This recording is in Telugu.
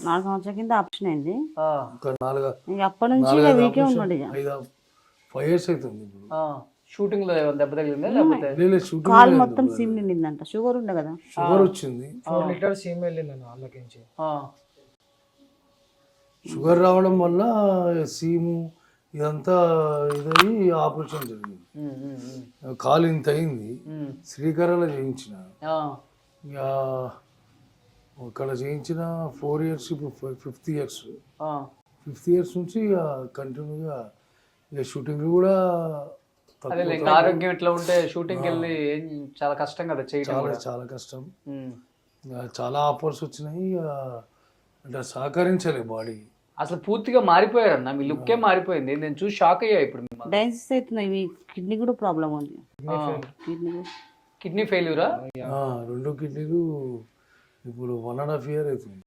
4 సంవత్సరాల కింద ఆపరేషన్ అయింది. ఆ, ఒక నాలుగు ఇక అప్పటి నుంచి ఇక వీకే ఉన్నాడు ఇక. 5 years అవుతుంది ఇప్పుడు. ఆ. షూటింగ్ లో ఏమైనా దెబ్బ తగిలిందా లేకపోతే లేదు షూటింగ్ కాలు మొత్తం సీమ్ నిండిందంట. షుగర్ ఉండే కదా. షుగర్ వచ్చింది. 4 లీటర్స్ సీమ్ వెళ్ళిందన్న వాళ్ళకించి. ఆ, షుగర్ రావడం వల్ల సీము ఇదంతా ఇదయ్యి ఆపరేషన్ జరిగింది. ఉమ్, ఉమ్, ఉమ్, కాలు ఇంత అయింది. ఉమ్. శ్రీకరలో చేయించిన. ఆ, ఇక అక్కడ చేయించిన 4 years, ఇప్పుడు 5th year. ఆ. 5th year నుంచి ఇక కంటిన్యూగా ఇక షూటింగ్ కూడా అదే ఇంకా ఆరోగ్యం ఇట్లా ఉంటే షూటింగ్కి వెళ్ళి చాలా కష్టం కదా చేయడం చాలా కూడా. చాలా కష్టం. ఉమ్. ఇక చాలా ఆఫర్స్ వచ్చినాయి. ఇక అంటే సహకరించలే బాడీ. అసలు పూర్తిగా మారిపోయారన్న, మీ లుక్కే మారిపోయింది. నేను చూసి షాక్ అయ్యా ఇప్పుడు మిమ్మల్ని. డయాలసిస్ అవుతున్నాయి. ఇవి కిడ్నీ కూడా ప్రాబ్లం ఉంది. కిడ్నీ కూడా కిడ్నీ ఫెయిల్యూరా? 2 కిడ్నీలు ఇప్పుడు 1.5 year అవుతుంది.